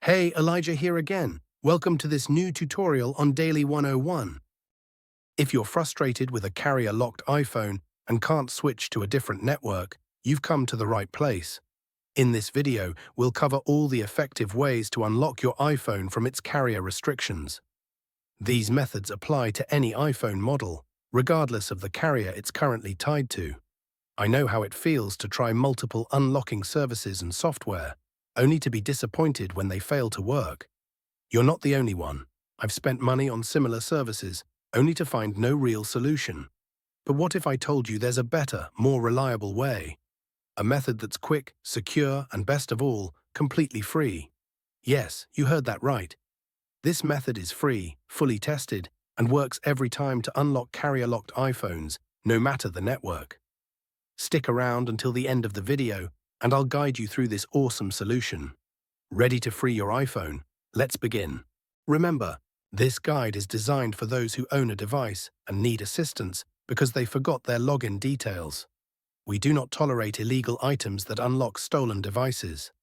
Hey, Elijah here again. Welcome to this new tutorial on Daily 101. If you're frustrated with a carrier-locked iPhone and can't switch to a different network, you've come to the right place. In this video, we'll cover all the effective ways to unlock your iPhone from its carrier restrictions. These methods apply to any iPhone model, regardless of the carrier it's currently tied to. I know how it feels to try multiple unlocking services and software, only to be disappointed when they fail to work. You're not the only one. I've spent money on similar services, only to find no real solution. But what if I told you there's a better, more reliable way? A method that's quick, secure, and best of all, completely free. Yes, you heard that right. This method is free, fully tested, and works every time to unlock carrier-locked iPhones, no matter the network. Stick around until the end of the video, and I'll guide you through this awesome solution. Ready to free your iPhone? Let's begin. Remember, this guide is designed for those who own a device and need assistance because they forgot their login details. We do not tolerate illegal items that unlock stolen devices.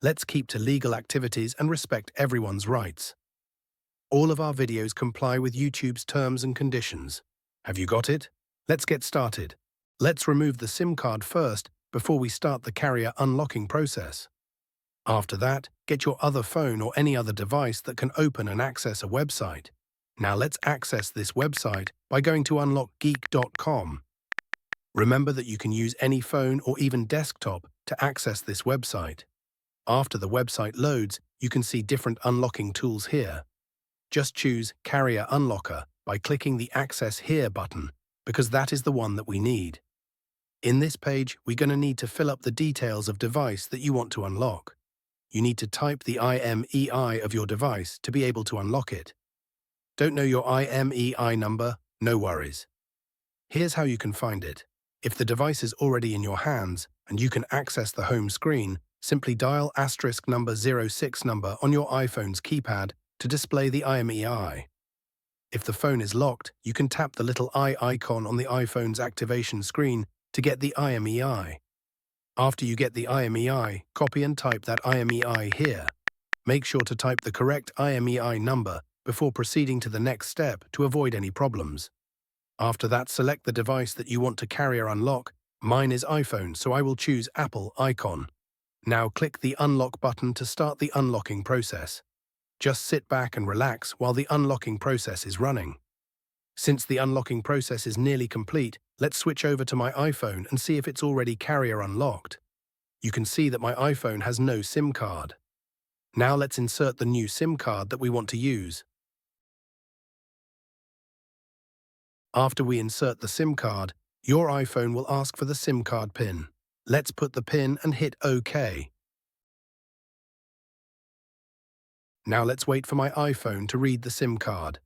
Let's keep to legal activities and respect everyone's rights. All of our videos comply with YouTube's terms and conditions. Have you got it? Let's get started. Let's remove the SIM card first before we start the carrier unlocking process. After that, get your other phone or any other device that can open and access a website. Now let's access this website by going to unlockgeek.com. Remember that you can use any phone or even desktop to access this website. After the website loads, you can see different unlocking tools here. Just choose Carrier Unlocker by clicking the Access Here button, because that is the one that we need. In this page, we're going to need to fill up the details of device that you want to unlock. You need to type the IMEI of your device to be able to unlock it. Don't know your IMEI number? No worries. Here's how you can find it. If the device is already in your hands and you can access the home screen, simply dial *06 number on your iPhone's keypad to display the IMEI. If the phone is locked, you can tap the little eye icon on the iPhone's activation screen to get the IMEI. After you get the IMEI, copy and type that IMEI here. Make sure to type the correct IMEI number before proceeding to the next step to avoid any problems. After that, select the device that you want to carrier unlock. Mine is iPhone, so I will choose Apple icon. Now click the unlock button to start the unlocking process. Just sit back and relax while the unlocking process is running. Since the unlocking process is nearly complete, let's switch over to my iPhone and see if it's already carrier unlocked. You can see that my iPhone has no SIM card. Now let's insert the new SIM card that we want to use. After we insert the SIM card, your iPhone will ask for the SIM card PIN. Let's put the PIN and hit OK. Now let's wait for my iPhone to read the SIM card.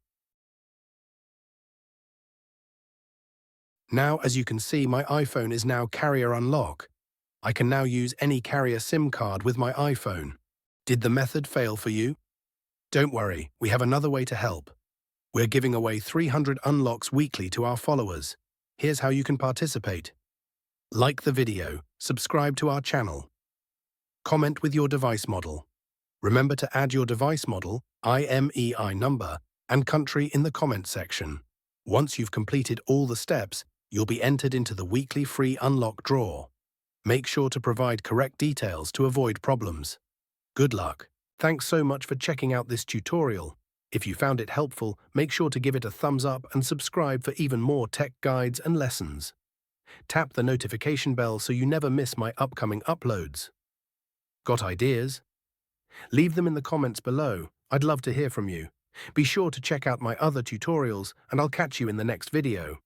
Now, as you can see, my iPhone is now carrier unlock. I can now use any carrier SIM card with my iPhone. Did the method fail for you? Don't worry, we have another way to help. We're giving away 300 unlocks weekly to our followers. Here's how you can participate. Like the video, subscribe to our channel. Comment with your device model. Remember to add your device model, IMEI number, and country in the comment section. Once you've completed all the steps, you'll be entered into the weekly free unlock draw. Make sure to provide correct details to avoid problems. Good luck. Thanks so much for checking out this tutorial. If you found it helpful, make sure to give it a thumbs up and subscribe for even more tech guides and lessons. Tap the notification bell so you never miss my upcoming uploads. Got ideas? Leave them in the comments below. I'd love to hear from you. Be sure to check out my other tutorials, and I'll catch you in the next video.